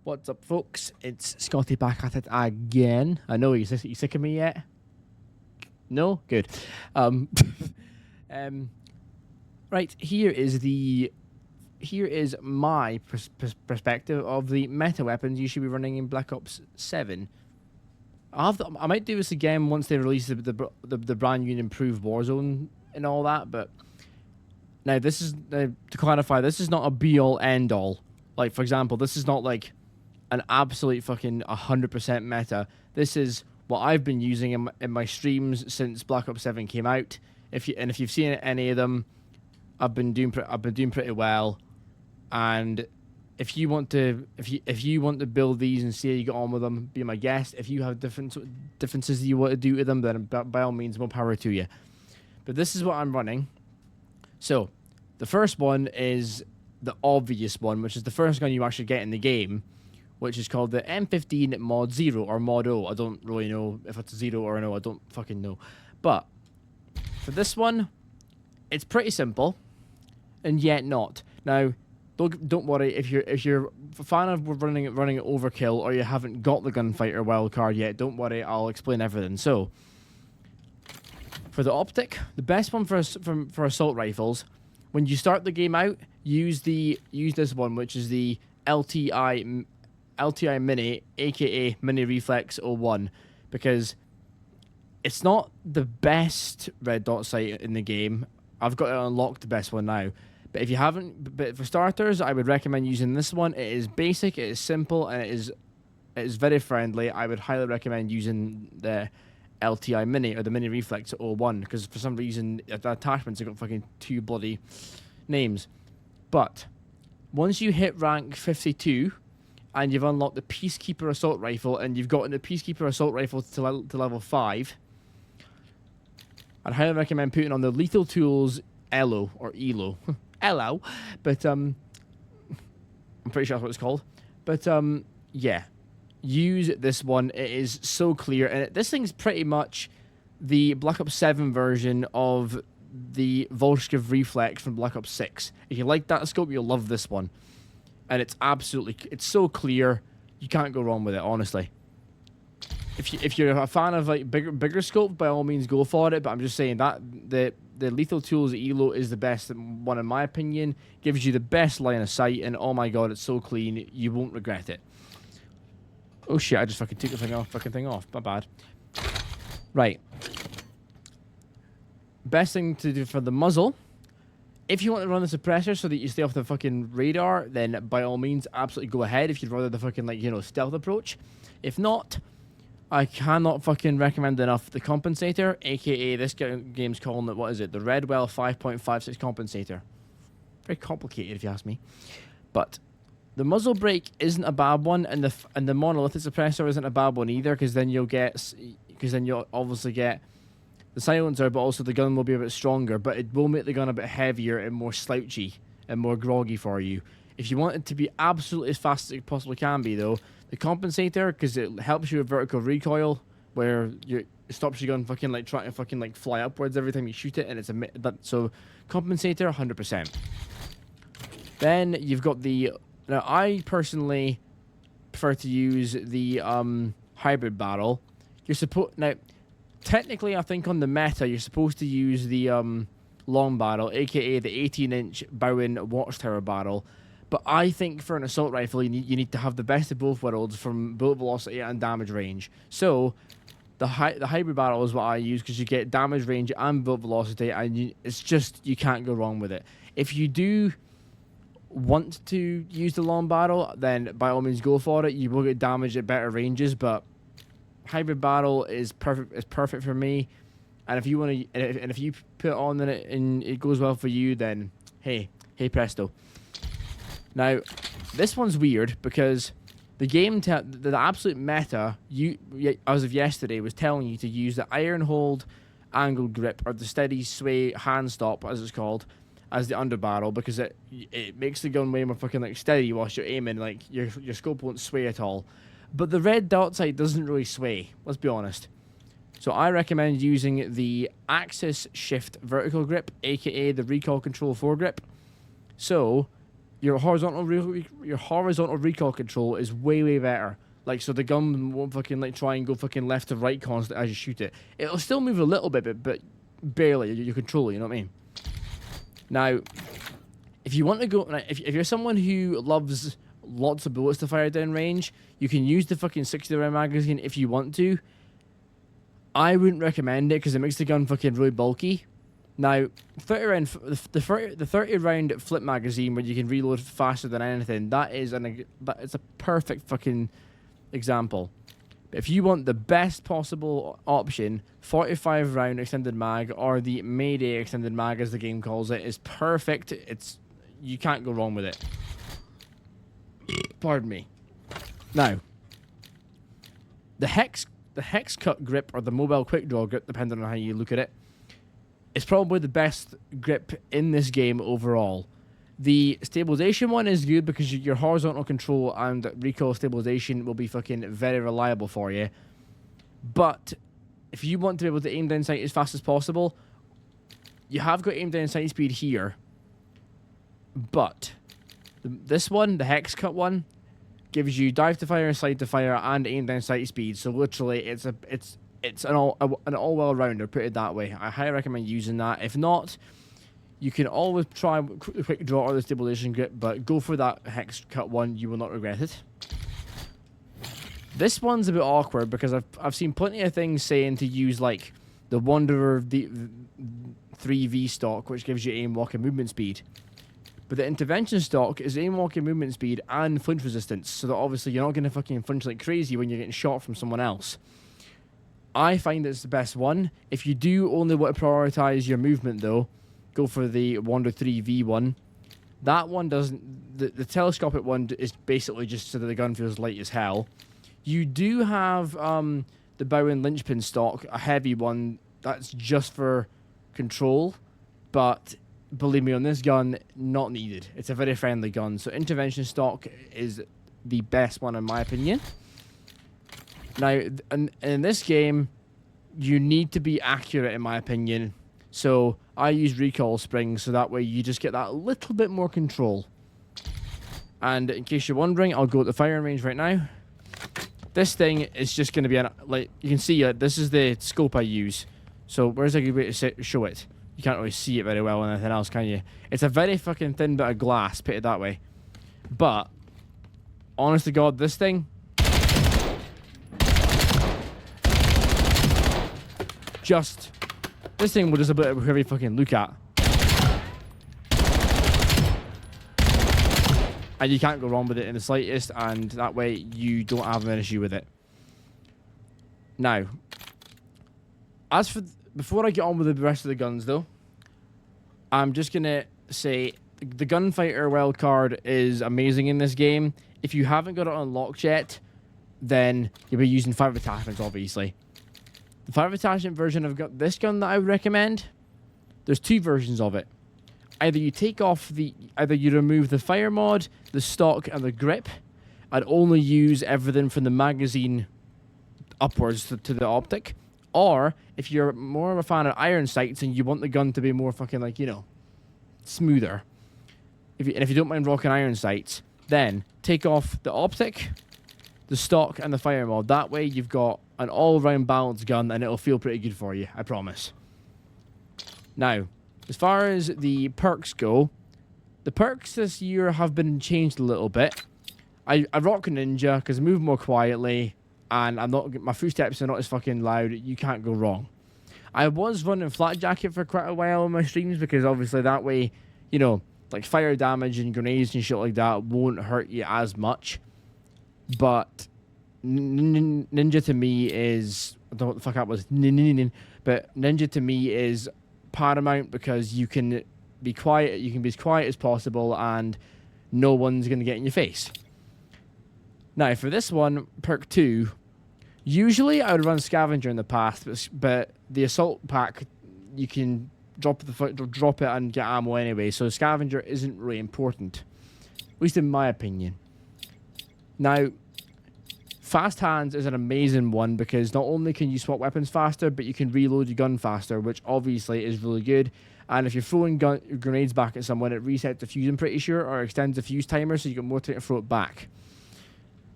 What's up, folks? It's Scotty back at it again. I know you sick of me yet? No, good. Right here is my perspective of the meta weapons you should be running in Black Ops 7. I might do this again once they release the brand new and improved Warzone and all that. But now this is to clarify, this is not a be all end all. Like, for example, this is not like an absolute fucking 100% meta. This is what I've been using in my streams since Black Ops 7 came out. If you've seen any of them, I've been doing pretty well. And if you want to build these and see how you get on with them, be my guest. If you have differences that you want to do to them, then by all means, more power to you. But this is what I'm running. So the first one is the obvious one, which is the first gun you actually get in the game, which is called the M15 Mod 0 or Mod O. I don't really know if it's a 0 or an O. I don't fucking know. But for this one, it's pretty simple, and yet not. Now, don't worry if you're a fan of running it overkill, or you haven't got the gunfighter wildcard yet. Don't worry, I'll explain everything. So, for the optic, the best one for assault rifles, when you start the game out, use this one, which is the LTI Mini, aka Mini Reflex 01, because it's not the best red dot sight in the game. I've got it unlocked, the best one now. But if you haven't, but for starters, I would recommend using this one. It is basic, it is simple, and it is very friendly. I would highly recommend using the LTI Mini or the Mini Reflex 01, because for some reason the attachments have got fucking 2 bloody names. But once you hit rank 52 and you've unlocked the Peacekeeper Assault Rifle and you've gotten the Peacekeeper Assault Rifle to level 5, I'd highly recommend putting on the Lethal Tools ELO or ELO. ELO. But I'm pretty sure that's what it's called. But yeah, use this one. It is so clear, and this thing's pretty much the Black Ops 7 version of the Volshkov Reflex from Black Ops 6. If you like that scope, you'll love this one. And it's so clear, you can't go wrong with it, honestly. If you're a fan of like bigger scope, by all means go for it. But I'm just saying that the Lethal Tools ELO is the best one in my opinion. Gives you the best line of sight, and oh my god, it's so clean, you won't regret it. Oh shit, I just fucking took the thing off. My bad. Right. Best thing to do for the muzzle, if you want to run the suppressor so that you stay off the fucking radar, then by all means, absolutely go ahead if you'd rather the fucking, like, you know, stealth approach. If not, I cannot fucking recommend enough the compensator, aka this game's calling it, what is it, the Redwell 5.56 compensator. Very complicated if you ask me. But the muzzle brake isn't a bad one, and the monolithic suppressor isn't a bad one either, because then you'll obviously get the silencer, but also the gun will be a bit stronger, but it will make the gun a bit heavier and more slouchy and more groggy for you. If you want it to be absolutely as fast as it possibly can be, though, the compensator, because it helps you with vertical recoil, where it stops your gun fucking like trying to fucking like fly upwards every time you shoot it, and it's so compensator 100%. Then you've got now I personally prefer to use the hybrid barrel. Now technically, I think on the meta, you're supposed to use the long barrel, aka the 18-inch Bowen Watchtower barrel. But I think for an assault rifle, you need to have the best of both worlds from bullet velocity and damage range. So the hybrid barrel is what I use, because you get damage range and bullet velocity, and it's just, you can't go wrong with it. If you do want to use the long barrel, then by all means go for it. You will get damage at better ranges, but hybrid barrel is perfect. It's perfect for me. And if you want to, and if you put it on and it goes well for you, then hey presto. Now, this one's weird because the game, the absolute meta, as of yesterday, was telling you to use the iron hold angle grip, or the steady sway hand stop, as it's called, as the underbarrel, because it makes the gun way more fucking like steady whilst you're aiming. Like your scope won't sway at all. But the red dot sight doesn't really sway, let's be honest. So I recommend using the Axis Shift vertical grip, aka the Recoil Control 4 grip. So your horizontal recoil control is way better. Like, so the gun won't fucking like try and go fucking left to right constantly as you shoot it. It'll still move a little bit, but barely. You control it. You know what I mean? Now, if you want to go, if you're someone who loves lots of bullets to fire down range, you can use the fucking 60 round magazine if you want to. I wouldn't recommend it because it makes the gun fucking really bulky. Now, 30 round, the 30 round flip magazine where you can reload faster than anything, it's a perfect fucking example. But if you want the best possible option, 45 round extended mag, or the Mayday extended mag as the game calls it, is perfect. You can't go wrong with it. Pardon me. Now, the hex cut grip, or the mobile quick draw grip, depending on how you look at it, is probably the best grip in this game overall. The stabilization one is good because your horizontal control and recoil stabilization will be fucking very reliable for you. But if you want to be able to aim down sight as fast as possible, you have got aim down sight speed here. But this one, the hex cut one, gives you dive to fire, slide to fire, and aim down sight speed. So literally, it's an all well rounder. Put it that way. I highly recommend using that. If not, you can always try the quick draw or the stabilization grip, but go for that hex cut one. You will not regret it. This one's a bit awkward because I've seen plenty of things saying to use like the Wanderer 3V stock, which gives you aim, walk, and movement speed. But the intervention stock is aim, walk, and movement speed and flinch resistance, so that obviously you're not going to fucking flinch like crazy when you're getting shot from someone else. I find it's the best one. If you do only want to prioritize your movement though, go for the Wander 3V one. That one doesn't... The telescopic one is basically just so that the gun feels light as hell. You do have the Bowen Lynchpin stock, a heavy one, that's just for control, but believe me, on this gun, not needed. It's a very friendly gun, so intervention stock is the best one in my opinion. Now, in this game, you need to be accurate in my opinion, so I use recoil springs, so that way you just get that little bit more control. And in case you're wondering, I'll go at the firing range right now. This thing is just going to be, like, you can see, this is the scope I use. So where's a good way to show it? You can't really see it very well on anything else, can you? It's a very fucking thin bit of glass, put it that way. But, honest to God, this thing... This thing will just a bit of whoever you fucking look at. And you can't go wrong with it in the slightest, and that way you don't have an issue with it. Now, before I get on with the rest of the guns though, I'm just gonna say the Gunfighter wildcard is amazing in this game. If you haven't got it unlocked yet, then you'll be using 5 attachments, obviously. The 5 attachment version of this gun that I would recommend, there's 2 versions of it. Either you remove the fire mod, the stock, and the grip, and only use everything from the magazine upwards to the optic. Or, if you're more of a fan of iron sights and you want the gun to be more fucking, like, you know, smoother, if you don't mind rocking iron sights, then take off the optic, the stock, and the fire mod. That way you've got an all-round balanced gun and it'll feel pretty good for you, I promise. Now, as far as the perks go, the perks this year have been changed a little bit. I rock Ninja because I move more quietly and my footsteps are not as fucking loud. You can't go wrong. I was running Flat Jacket for quite a while on my streams because obviously that way, you know, like fire damage and grenades and shit like that won't hurt you as much. But Ninja to me is... I don't know what the fuck that was. But Ninja to me is paramount because you can be quiet. You can be as quiet as possible and no one's going to get in your face. Now, for this one, perk 2, usually I would run Scavenger in the past, but the Assault Pack, you can drop it and get ammo anyway, so Scavenger isn't really important, at least in my opinion. Now, Fast Hands is an amazing one because not only can you swap weapons faster, but you can reload your gun faster, which obviously is really good. And if you're throwing grenades back at someone, it resets the fuse, I'm pretty sure, or extends the fuse timer, so you get more time to throw it back.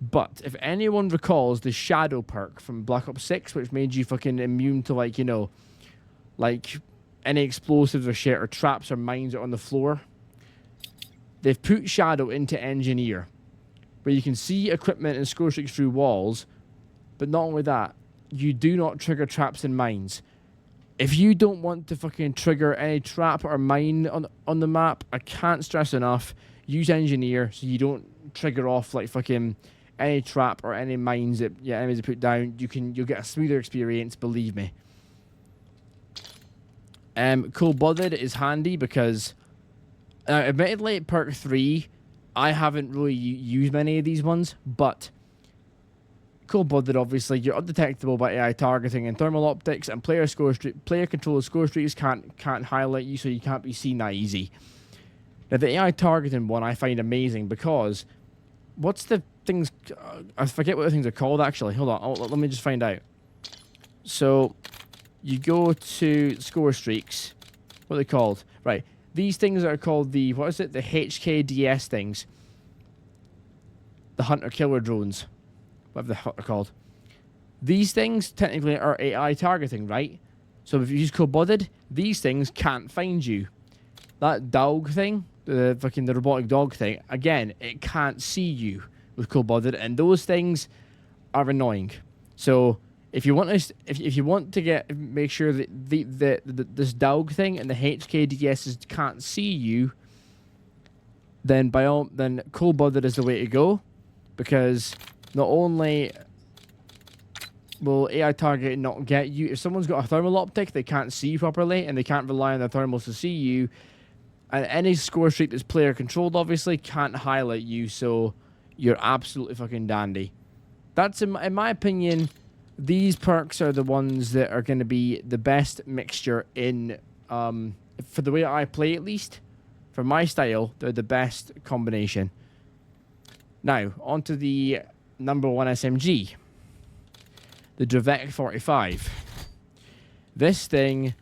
But if anyone recalls the Shadow perk from Black Ops 6, which made you fucking immune to, like, you know, like any explosives or shit or traps or mines on the floor, they've put Shadow into Engineer, where you can see equipment and score streaks through walls. But not only that, you do not trigger traps and mines. If you don't want to fucking trigger any trap or mine on the map, I can't stress enough, use Engineer so you don't trigger off like fucking any trap or any mines that your enemies have put down. You'll get a smoother experience, believe me. Cold-Blooded is handy because, admittedly, perk 3, I haven't really used many of these ones, but Cold-Blooded, obviously, you're undetectable by AI targeting and thermal optics, and player control score streaks can't highlight you, so you can't be seen that easy. Now, the AI targeting one I find amazing because, what's the things? I forget what the things are called, actually. Hold on, let me just find out. So, you go to score streaks. What are they called? Right. These things are called the, what is it? The HKDS things. The hunter-killer drones. Whatever they're called. These things technically are AI targeting, right? So if you use Cold-Blooded, these things can't find you. That dog thing, the robotic dog thing, again, it can't see you with Cold-Blooded, and those things are annoying. So if you want to make sure that this dog thing and the HKDSs can't see you, then Cold-Blooded is the way to go, because not only will AI target not get you, if someone's got a thermal optic, they can't see you properly, and they can't rely on their thermals to see you, and any score streak that's player controlled, obviously, can't highlight you, so you're absolutely fucking dandy. That's, in my opinion, these perks are the ones that are going to be the best mixture in, for the way I play at least, for my style, they're the best combination. Now, onto the #1 SMG, the Dravec 45. This thing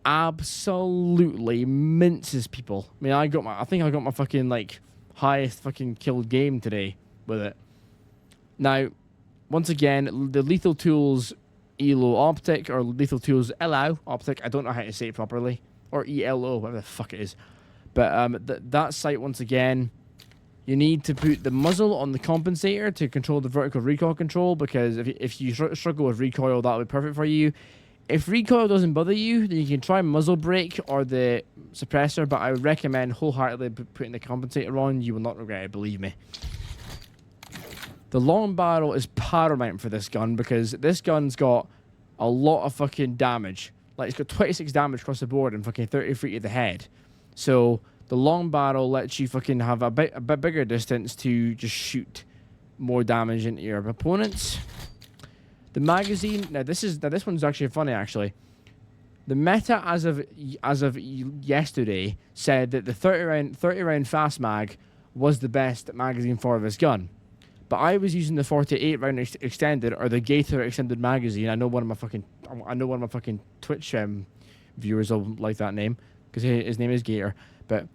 absolutely minces people. I mean, I think I got my fucking, like, highest fucking killed game today with it. Now, once again, the Lethal Tools ELO optic, or Lethal Tools ELO optic, I don't know how to say it properly, or ELO, whatever the fuck it is. But that sight, once again, you need to put the muzzle on the compensator to control the vertical recoil control, because if you struggle with recoil, that would be perfect for you. If recoil doesn't bother you, then you can try muzzle brake or the suppressor, but I would recommend wholeheartedly putting the compensator on. You will not regret it, believe me. The long barrel is paramount for this gun, because this gun's got a lot of fucking damage. Like, it's got 26 damage across the board and fucking 33 to the head. So the long barrel lets you fucking have a bit bigger distance to just shoot more damage into your opponents. The magazine, now this one's actually funny, actually. The meta as of yesterday said that the 30 round fast mag was the best magazine for this gun. But I was using the 48 round extended, or the Gator extended magazine. I know one of my fucking Twitch viewers will like that name, because his name is Gator. But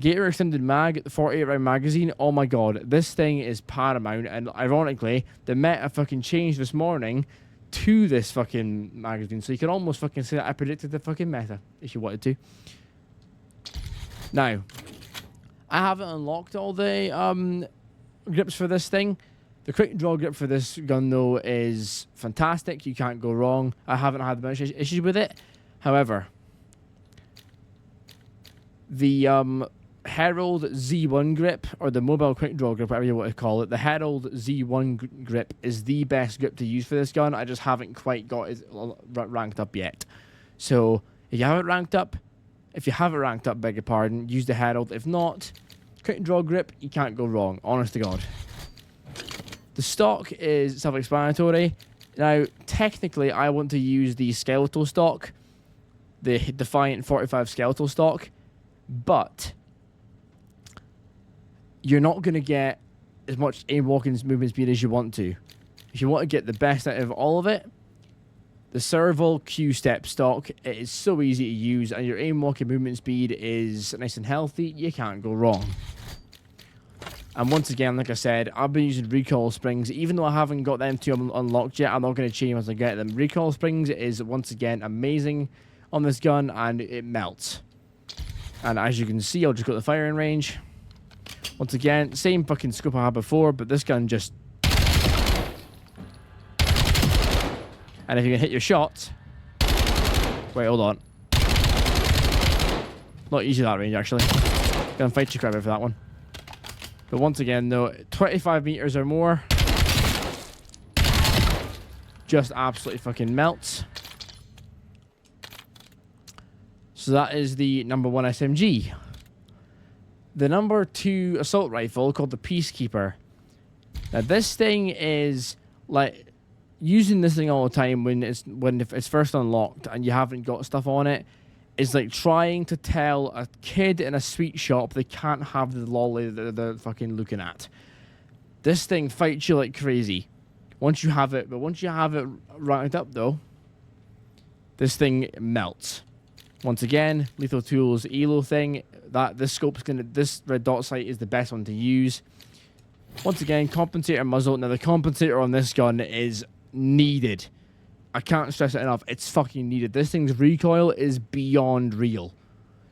Gator extended mag, the 48 round magazine. Oh my god, this thing is paramount. And ironically, the meta fucking changed this morning to this fucking magazine, so you can almost fucking say that I predicted the fucking meta if you wanted to. Now, I haven't unlocked all the grips for this thing. The quick draw grip for this gun, though, is fantastic. You can't go wrong. I haven't had much issues with it. However, the Herald Z1 grip, or the mobile quick draw grip, whatever you want to call it, the Herald Z1 grip is the best grip to use for this gun. I just haven't quite got it ranked up yet. So if you have it ranked up, beg your pardon, use the Herald. If not, quick draw grip, you can't go wrong, honest to God. The stock is self-explanatory. Now, technically, I want to use the skeletal stock, the Defiant 45 skeletal stock, but you're not going to get as much aim walking movement speed as you want to. If you want to get the best out of all of it, The serval Q-step stock, it is so easy to use, and your aim walking movement speed is nice and healthy. You can't go wrong. And once again, like I said, I've been using recoil springs. Even though I haven't got them two unlocked yet, I'm not going to change once I get them. Recoil springs is, once again, amazing on this gun, and it melts. And as you can see, I'll just go to the firing range. Once again, same fucking scope I had before, but this gun just... And if you can hit your shot... Wait, hold on. Not easy that range, actually. Gonna fight you quite a bit for that one. But once again, though, 25 meters or more... just absolutely fucking melts. So that is the number 1 SMG. The number 2 assault rifle, called the Peacekeeper. Now, this thing is like... Using this thing all the time when it's first unlocked and you haven't got stuff on it is like trying to tell a kid in a sweet shop they can't have the lolly that they're fucking looking at. This thing fights you like crazy once you have it, but once you have it ranked up though, this thing melts. Once again, Lethal Tools ELO thing, this red dot sight is the best one to use. Once again, compensator muzzle. Now the compensator on this gun is needed. I can't stress it enough. It's fucking needed. This thing's recoil is beyond real.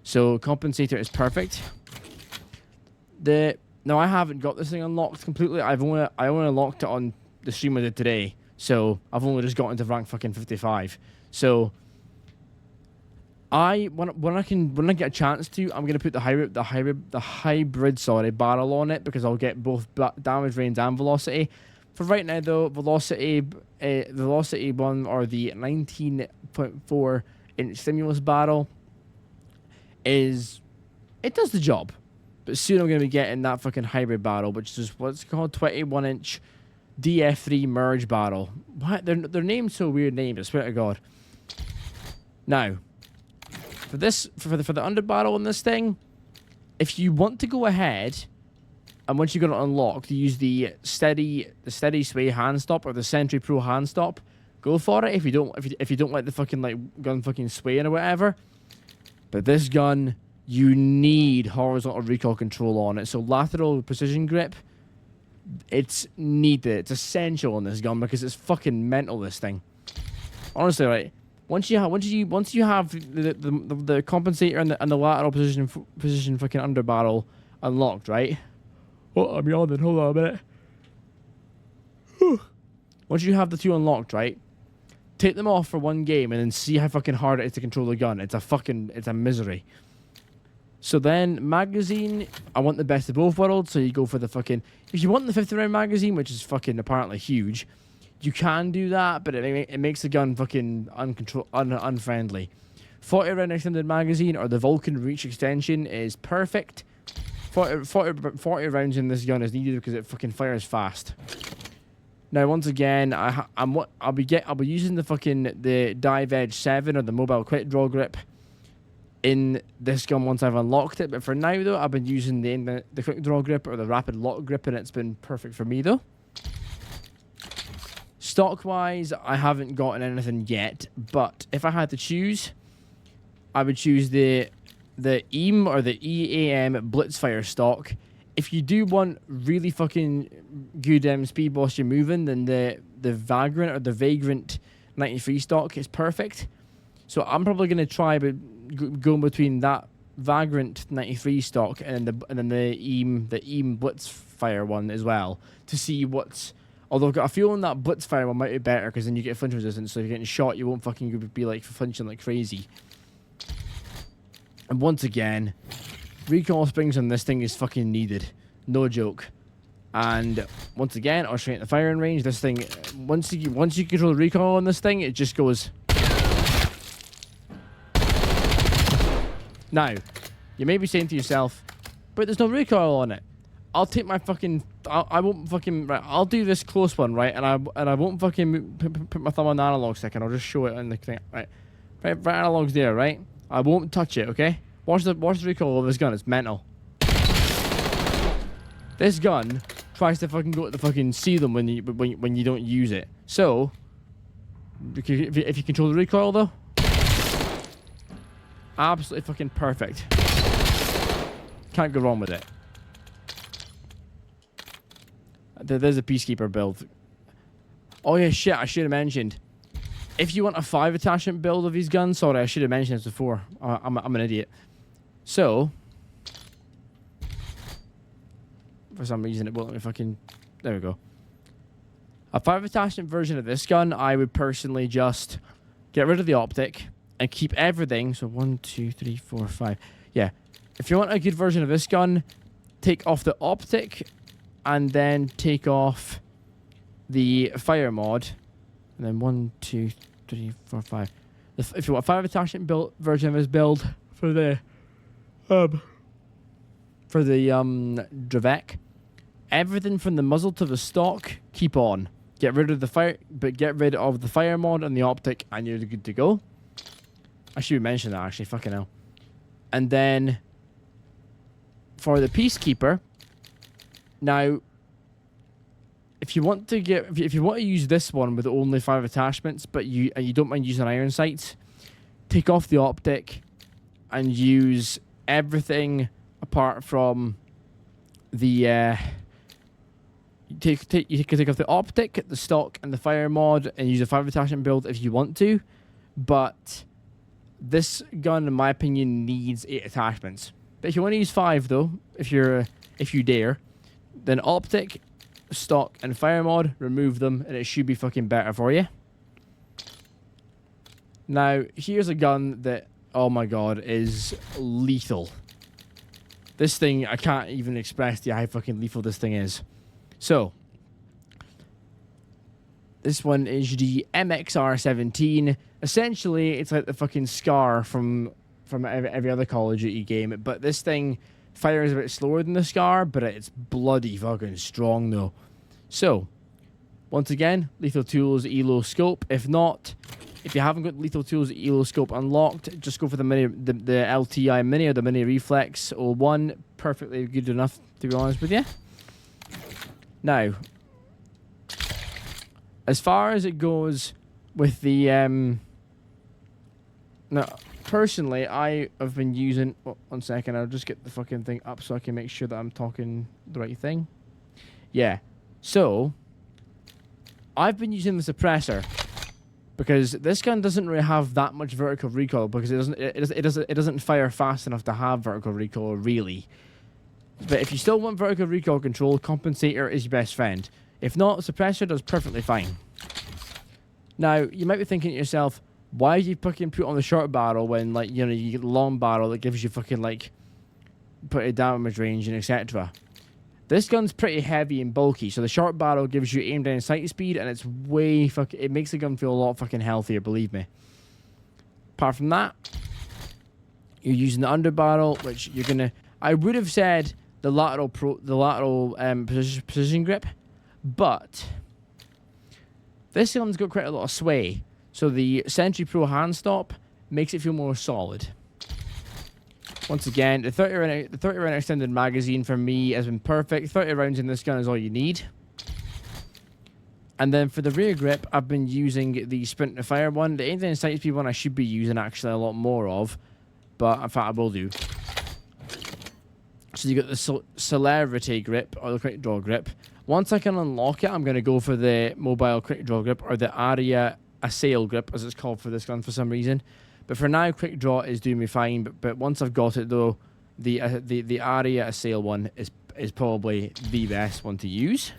So compensator is perfect. Now I haven't got this thing unlocked completely. I only unlocked it on the stream I did today. So I've only just gotten to rank fucking 55. So when I get a chance to, I'm gonna put the hybrid barrel on it because I'll get both damage range and velocity. For right now though, velocity one, or the 19.4 inch stimulus barrel, it does the job. But soon I'm gonna be getting that fucking hybrid barrel, which is what's called 21 inch DF3 merge barrel. What? They're named so weird names, I swear to God. Now, for the underbarrel on this thing, if you want to go ahead, and once you got it unlocked, you use the steady sway hand stop or the Sentry Pro hand stop, go for it. If you don't like the fucking gun fucking swaying or whatever. But this gun, you need horizontal recoil control on it. So lateral precision grip, it's needed. It's essential on this gun because it's fucking mental. This thing, honestly, right. Once you have the compensator and the lateral position fucking underbarrel unlocked, right? Oh, I'm yawning. Hold on a minute. Once you have the two unlocked, right? Take them off for one game and then see how fucking hard it is to control the gun. It's a misery. So then, magazine, I want the best of both worlds. So you go for the fucking... If you want the 50 round magazine, which is fucking apparently huge, you can do that, but it makes the gun fucking unfriendly. 40 round extended magazine or the Vulcan Reach extension is perfect. 40 rounds in this gun is needed because it fucking fires fast. Now, once again, I'll be using the Dive Edge 7 or the Mobile Quick Draw Grip in this gun once I've unlocked it. But for now, though, I've been using the Quick Draw Grip or the Rapid Lock Grip, and it's been perfect for me, though. Stock-wise, I haven't gotten anything yet, but if I had to choose, I would choose the EAM or the EAM Blitzfire stock. If you do want really fucking good speed whilst you're moving, then the Vagrant or the Vagrant 93 stock is perfect. So I'm probably going to try going between that Vagrant 93 stock and then the EAM Blitzfire one as well to see what's... Although I've got a feeling that Blitzfire one might be better because then you get flinch resistance, so if you're getting shot, you won't fucking be like flinching like crazy. And once again, recoil springs on this thing is fucking needed. No joke. And once again, I'll straight the firing range. This thing, once you control the recoil on this thing, it just goes. Now, you may be saying to yourself, but there's no recoil on it. I'll take my fucking... I won't fucking... Right, I'll do this close one, right? And I won't fucking put my thumb on the analog stick and I'll just show it on the thing. Right analog's there, right? I won't touch it, okay? Watch the recoil of this gun. It's mental. This gun tries to fucking go to the fucking see them when you don't use it. So, If you control the recoil though, absolutely fucking perfect. Can't go wrong with it. There's a Peacekeeper build. Oh yeah, shit, I should have mentioned. If you want a 5 attachment build of these guns, sorry, I should have mentioned this before. I'm an idiot. So, for some reason it won't let me fucking... There we go. A 5 attachment version of this gun, I would personally just get rid of the optic and keep everything. So 1, 2, 3, 4, 5. Yeah. If you want a good version of this gun, take off the optic and then take off the fire mod. And then 1, 2, 3, 4, 5. If you want a 5 attachment version of this build for the Dravec, everything from the muzzle to the stock, keep on. Get rid of the fire mod and the optic, and you're good to go. I should mention that actually. Fucking hell. And then for the Peacekeeper, now, if you want to use this one with only 5 attachments, but you don't mind using iron sights, take off the optic and use everything apart from the you can take off the optic, the stock, and the fire mod, and use a 5 attachment build if you want to. But this gun, in my opinion, needs 8 attachments. But if you want to use 5, though, if you dare, then optic, stock, and fire mod, remove them, and it should be fucking better for you. Now, here's a gun that, oh my god, is lethal. This thing, I can't even express how fucking lethal this thing is. So, this one is the MXR-17. Essentially, it's like the fucking Scar from every other Call of Duty game, but this thing fires a bit slower than the Scar, but it's bloody fucking strong though. So, once again, Lethal Tools ELO scope. If not, if you haven't got Lethal Tools ELO scope unlocked, just go for the LTI Mini or the Mini Reflex 01. Perfectly good enough, to be honest with you. Now, as far as it goes with the now, personally, I have been using... Oh, 1 second, I'll just get the fucking thing up so I can make sure that I'm talking the right thing. Yeah. So, I've been using the suppressor because this gun doesn't really have that much vertical recoil because it doesn't fire fast enough to have vertical recoil, really. But if you still want vertical recoil control, compensator is your best friend. If not, suppressor does perfectly fine. Now, you might be thinking to yourself, why do you fucking put on the short barrel when, like, you know, you get the long barrel that gives you fucking, like, pretty damage range and etc. This gun's pretty heavy and bulky, so the short barrel gives you aim down sight speed, and it's way fucking... It makes the gun feel a lot fucking healthier, believe me. Apart from that, you're using the underbarrel, which you're gonna... I would have said the lateral precision grip, but this gun's got quite a lot of sway, so the Sentry Pro hand stop makes it feel more solid. Once again, the 30 round extended magazine for me has been perfect. 30 rounds in this gun is all you need. And then for the rear grip, I've been using the Sprint to Fire one. The aim down sight speed one I should be using actually a lot more of, but in fact I will do. So you got the Celerity grip, or the quick draw grip. Once I can unlock it, I'm going to go for the mobile quick draw grip, or the Aria Assail grip, as it's called for this gun for some reason. But for now, quick draw is doing me fine. But once I've got it though, the Aria Assail one is probably the best one to use.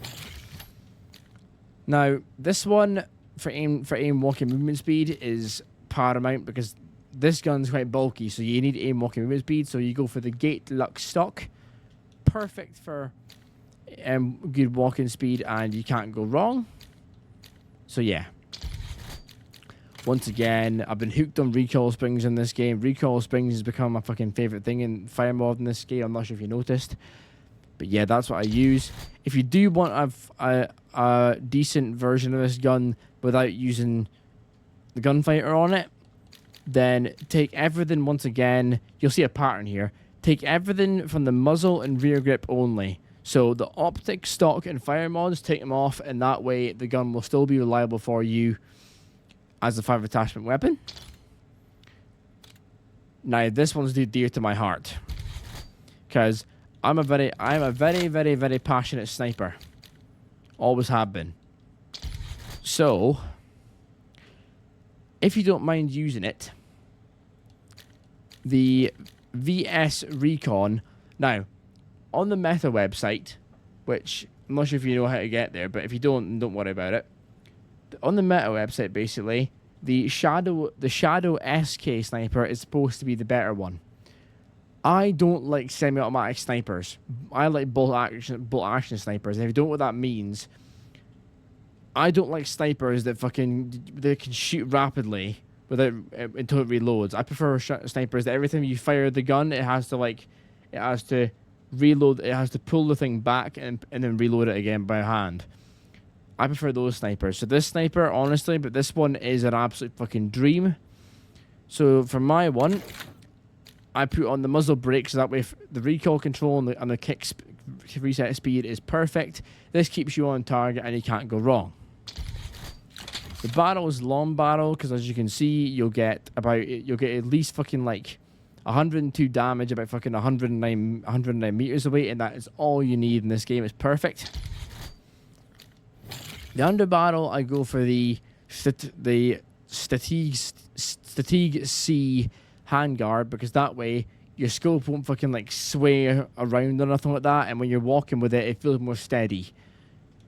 Now this one for aim walking movement speed is paramount because this gun's quite bulky, so you need aim walking movement speed. So you go for the Gate Deluxe stock, perfect for good walking speed, and you can't go wrong. So yeah. Once again, I've been hooked on recoil springs in this game. Recoil springs has become my fucking favourite thing in fire mod in this game. I'm not sure if you noticed. But yeah, that's what I use. If you do want a decent version of this gun without using the gunfighter on it, then take everything once again. You'll see a pattern here. Take everything from the muzzle and rear grip only. So the optic, stock, and fire mods, take them off, and that way the gun will still be reliable for you. as a 5 attachment weapon. Now this one's dear to my heart, because I'm a very, very passionate sniper. Always have been. So, if you don't mind using it, the VS Recon. Now, on the Meta website, which I'm not sure if you know how to get there, but if you don't worry about it. On the Meta website, basically, the Shadow SK sniper is supposed to be the better one. I don't like semi-automatic snipers. I like bolt action snipers. And if you don't know what that means, I don't like snipers that they can shoot rapidly without until it reloads. I prefer snipers that every time you fire the gun, it has to reload. It has to pull the thing back and then reload it again by hand. I prefer those snipers. So this sniper, honestly, but this one is an absolute fucking dream. So for my one, I put on the muzzle brake so that way the recoil control and the kick reset speed is perfect. This keeps you on target and you can't go wrong. The barrel is long barrel because, as you can see, you'll get at least fucking like 102 damage, about fucking 109 meters away, and that is all you need in this game. It's perfect. The underbarrel, I go for the Statig C handguard, because that way your scope won't fucking like sway around or nothing like that, and when you're walking with it, it feels more steady.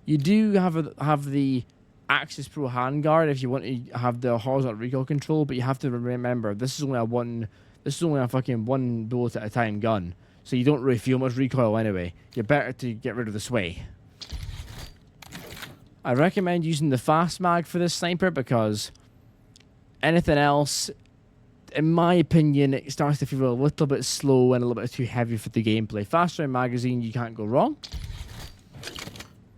You do have the Axis Pro handguard if you want to have the horizontal recoil control, but you have to remember this is only a fucking one bullet at a time gun, so you don't really feel much recoil anyway. You're better to get rid of the sway. I recommend using the fast mag for this sniper because anything else, in my opinion, it starts to feel a little bit slow and a little bit too heavy for the gameplay. Faster magazine, you can't go wrong.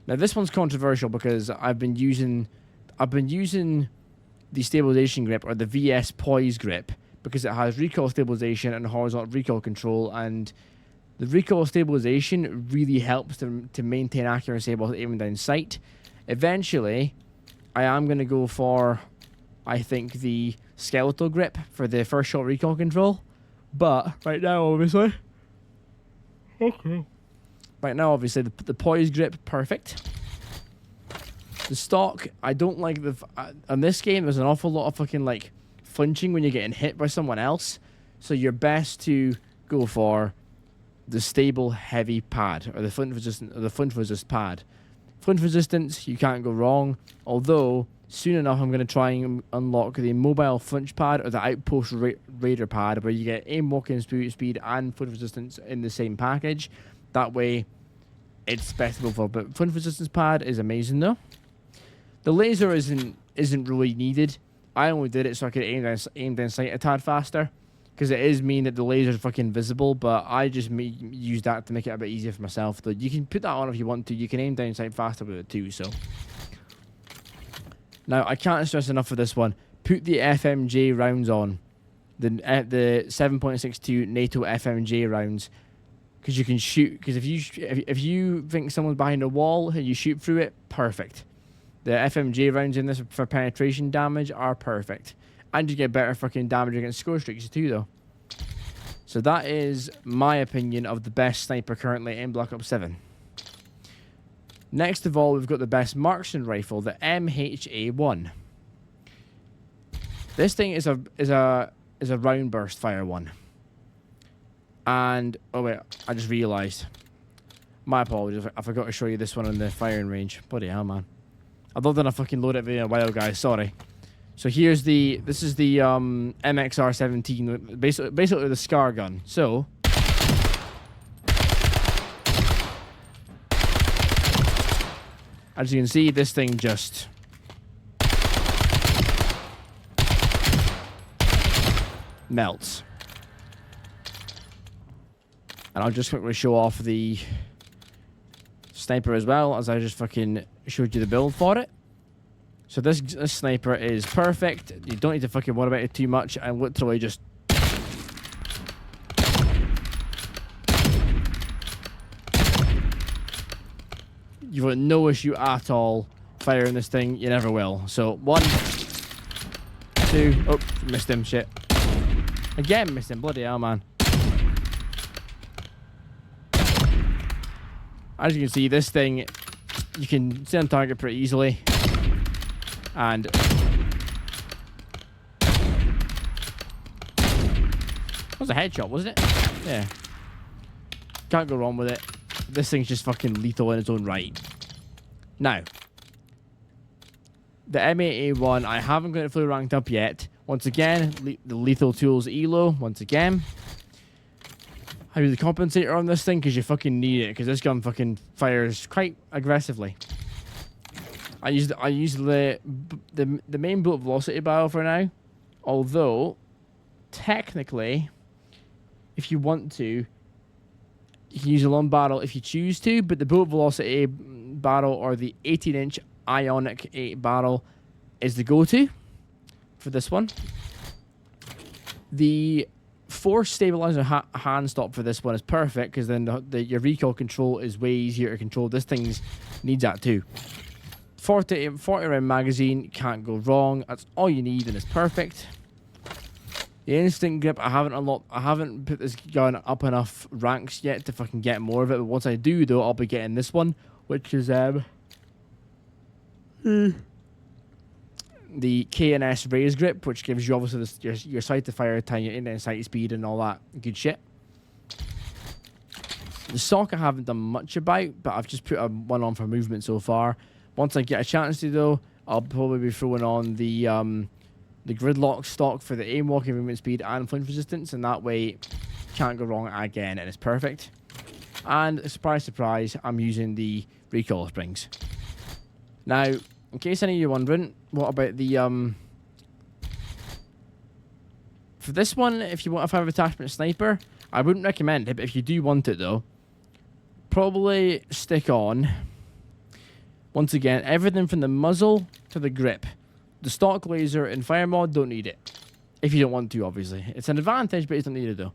Now this one's controversial because I've been using the stabilization grip, or the VS Poise grip, because it has recoil stabilization and horizontal recoil control, and the recoil stabilization really helps to maintain accuracy while aiming down sight. Eventually, I am going to go for, I think, the skeletal grip for the first shot recoil control. But right now, obviously, the poise grip, perfect. The stock, I don't like on this game. There's an awful lot of fucking like flinching when you're getting hit by someone else. So you're best to go for the stable heavy pad, or the flinch resist pad. Flinch resistance, you can't go wrong. Although, soon enough, I'm going to try and unlock the mobile flinch pad, or the outpost raider pad, where you get aim, walking speed, and flinch resistance in the same package. That way, it's best to go for. But flinch resistance pad is amazing, though. The laser isn't really needed. I only did it so I could aim down sight a tad faster, because it is mean that the laser is fucking visible, but I just use that to make it a bit easier for myself. Though you can put that on if you want to. You can aim down sight faster with it too. So now I can't stress enough for this one. Put the FMJ rounds on, the 7.62 NATO FMJ rounds, because you can shoot. Because if you think someone's behind a wall and you shoot through it, perfect. The FMJ rounds in this for penetration damage are perfect. And you get better fucking damage against score streaks too, though. So that is my opinion of the best sniper currently in Black Ops 7. Next of all, we've got the best marksman rifle, the MHA-1. This thing is a round burst fire one. And oh wait, I just realised. My apologies, I forgot to show you this one on the firing range. Bloody hell, man! I've done a fucking load of it in a while, guys. Sorry. So this is the MXR-17, basically the SCAR gun. So as you can see, this thing just melts. And I'll just quickly show off the sniper as well, as I just fucking showed you the build for it. So this sniper is perfect. You don't need to fucking worry about it too much. I literally just you've got no issue at all firing this thing. You never will. So one, 2. Oh, missed him. Shit. Again, missed him. Bloody hell, man. As you can see, this thing, you can stay on target pretty easily. And that was a headshot, wasn't it? Yeah. Can't go wrong with it. This thing's just fucking lethal in its own right. Now, the M8A1, I haven't got it fully ranked up yet. Once again, the Lethal Tools ELO, once again. I use the compensator on this thing because you fucking need it, because this gun fucking fires quite aggressively. I use the main bullet velocity barrel for now, although technically, if you want to, you can use a long barrel if you choose to, but the bullet velocity barrel or the 18-inch Ionic 8 barrel is the go-to for this one. The force stabilizer hand stop for this one is perfect, because then your recoil control is way easier to control. This thing needs that too. 40 round magazine, can't go wrong. That's all you need and it's perfect. The instant grip, I haven't unlocked. I haven't put this gun up enough ranks yet to fucking get more of it. But once I do, though, I'll be getting this one, which is the K&S raise grip, which gives you obviously this, your sight to fire time, your intent sight speed, and all that good shit. The sock I haven't done much about, but I've just put one on for movement so far. Once I get a chance to, though, I'll probably be throwing on the gridlock stock for the aim, walking, movement speed, and flinch resistance, and that way, can't go wrong again, and it's perfect. And surprise, surprise, I'm using the recoil springs. Now, in case any of you are wondering, what about the for this one, if you want a 5 attachment sniper, I wouldn't recommend it, but if you do want it though, probably stick on, once again, everything from the muzzle to the grip. The stock laser in fire mod, don't need it. If you don't want to, obviously. It's an advantage, but you don't need it though.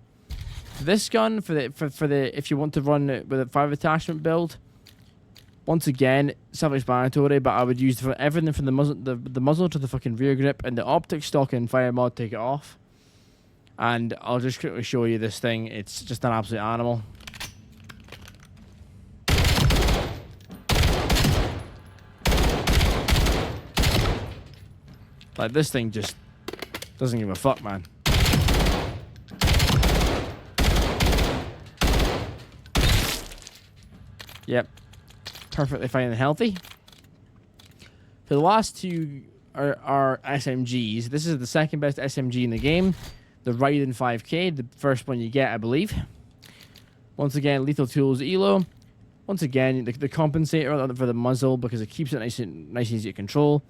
This gun, for the if you want to run it with a 5 attachment build, once again, self-explanatory, but I would use for everything from the muzzle to the fucking rear grip, and the optic stock in fire mod, take it off. And I'll just quickly show you this thing. It's just an absolute animal. Like, this thing just doesn't give a fuck, man. Yep. Perfectly fine and healthy. For the last two are SMGs. This is the second best SMG in the game. The Raiden 5K, the first one you get, I believe. Once again, Lethal Tools ELO. Once again, the compensator for the muzzle, because it keeps it nice and easy to control.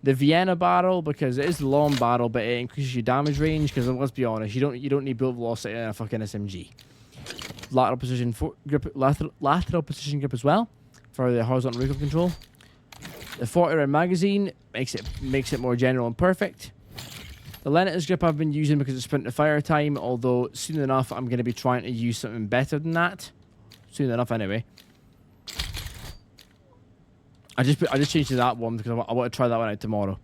The Vienna barrel, because it is the long barrel, but it increases your damage range. Because let's be honest, you don't need bullet velocity in a fucking SMG. Lateral position grip, lateral position grip as well for the horizontal recoil control. The 40 round magazine makes it more general and perfect. The Lennox grip I've been using because it's sprint to fire time, although soon enough I'm going to be trying to use something better than that. Soon enough, anyway. I just changed to that one because I want to try that one out tomorrow.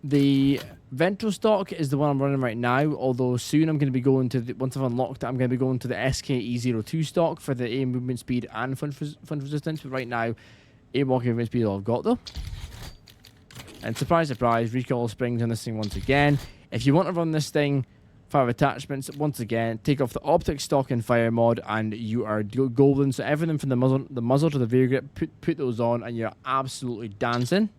The ventral stock is the one I'm running right now, although soon I'm going to be going to once I've unlocked it, I'm going to be going to the SKE02 stock for the aim movement speed and flinch resistance. But right now, aim walking movement speed is all I've got though. And surprise, surprise, recoil springs on this thing once again. If you want to run this thing, 5 attachments, once again, take off the optic stock in fire mod, and you are golden. So everything from the muzzle to the rear grip, put those on, and you're absolutely dancing.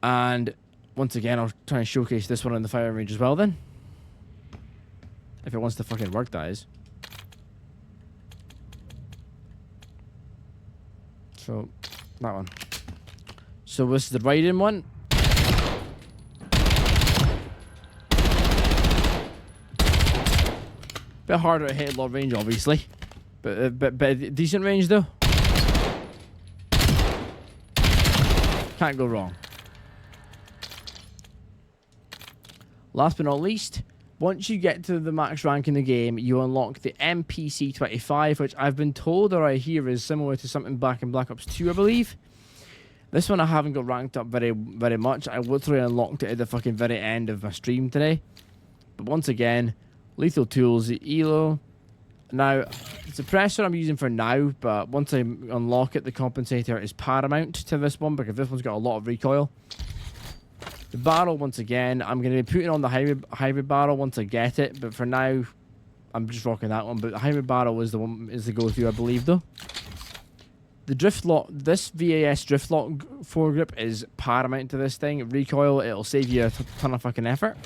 And once again, I'll try and showcase this one in the firing range as well then. If it wants to fucking work, that is. So, that one. So this is the Raiden one. Bit harder to hit at long range, obviously. But decent range, though. Can't go wrong. Last but not least, once you get to the max rank in the game, you unlock the MPC-25, which I've been told or I hear is similar to something back in Black Ops 2, I believe. This one I haven't got ranked up very much. I literally unlocked it at the fucking very end of my stream today. But once again, Lethal Tools, ELO. Now, the suppressor I'm using for now, but once I unlock it, the compensator is paramount to this one because this one's got a lot of recoil. The barrel, once again, I'm going to be putting on the hybrid barrel once I get it, but for now, I'm just rocking that one. But the hybrid barrel is the go-to, I believe, though. The drift lock, this VAS drift lock foregrip is paramount to this thing. Recoil, it'll save you a ton of fucking effort.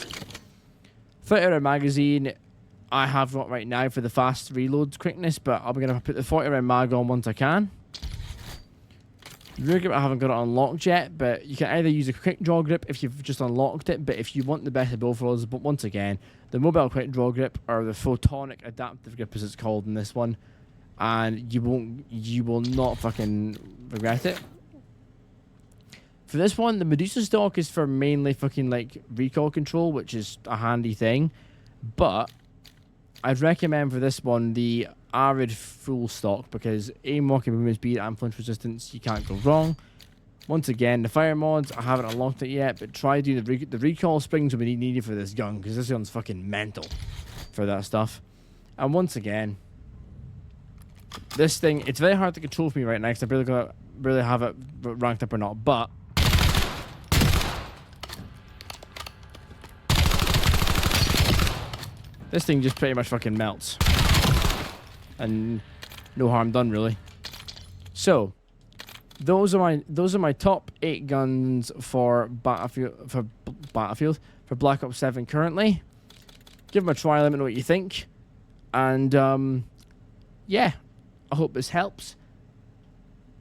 30 round magazine, I have got right now for the fast reload quickness, but I'm going to put the 40 round mag on once I can. Rear grip, I haven't got it unlocked yet, but you can either use a quick draw grip if you've just unlocked it, but if you want the best of both worlds, but once again, the mobile quick draw grip, or the photonic adaptive grip as it's called in this one, and you will not fucking regret it. For this one, the Medusa stock is for mainly fucking like recoil control, which is a handy thing, but I'd recommend for this one the Arid full stock because aim, walking, movement speed, and flinch resistance, you can't go wrong. Once again, the fire mods, I haven't unlocked it yet, but try doing the recoil springs will be needed for this gun because this gun's fucking mental for that stuff. And once again, this thing, it's very hard to control for me right now because I barely have it ranked up or not, but this thing just pretty much fucking melts. And no harm done, really. So, those are my top 8 guns for Battlefield for Black Ops 7 currently. Give them a try, let me know what you think. And yeah, I hope this helps.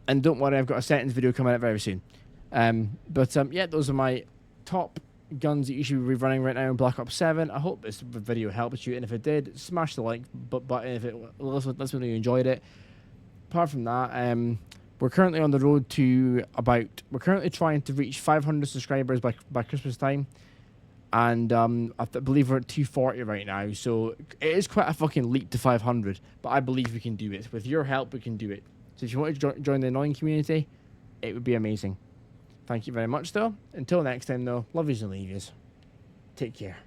And don't worry, I've got a settings video coming out very soon. Yeah, those are my top guns that you should be running right now in Black Ops 7. I hope this video helped you, and if it did, smash the like button if it lets me know you enjoyed it. Apart from that, we're currently on the road to we're currently trying to reach 500 subscribers by Christmas time, and I believe we're at 240 right now, so it is quite a fucking leap to 500, but I believe we can do it. With your help, we can do it. So if you want to join the annoying community, it would be amazing. Thank you very much, though. Until next time, though, love yous and leave yous. Take care.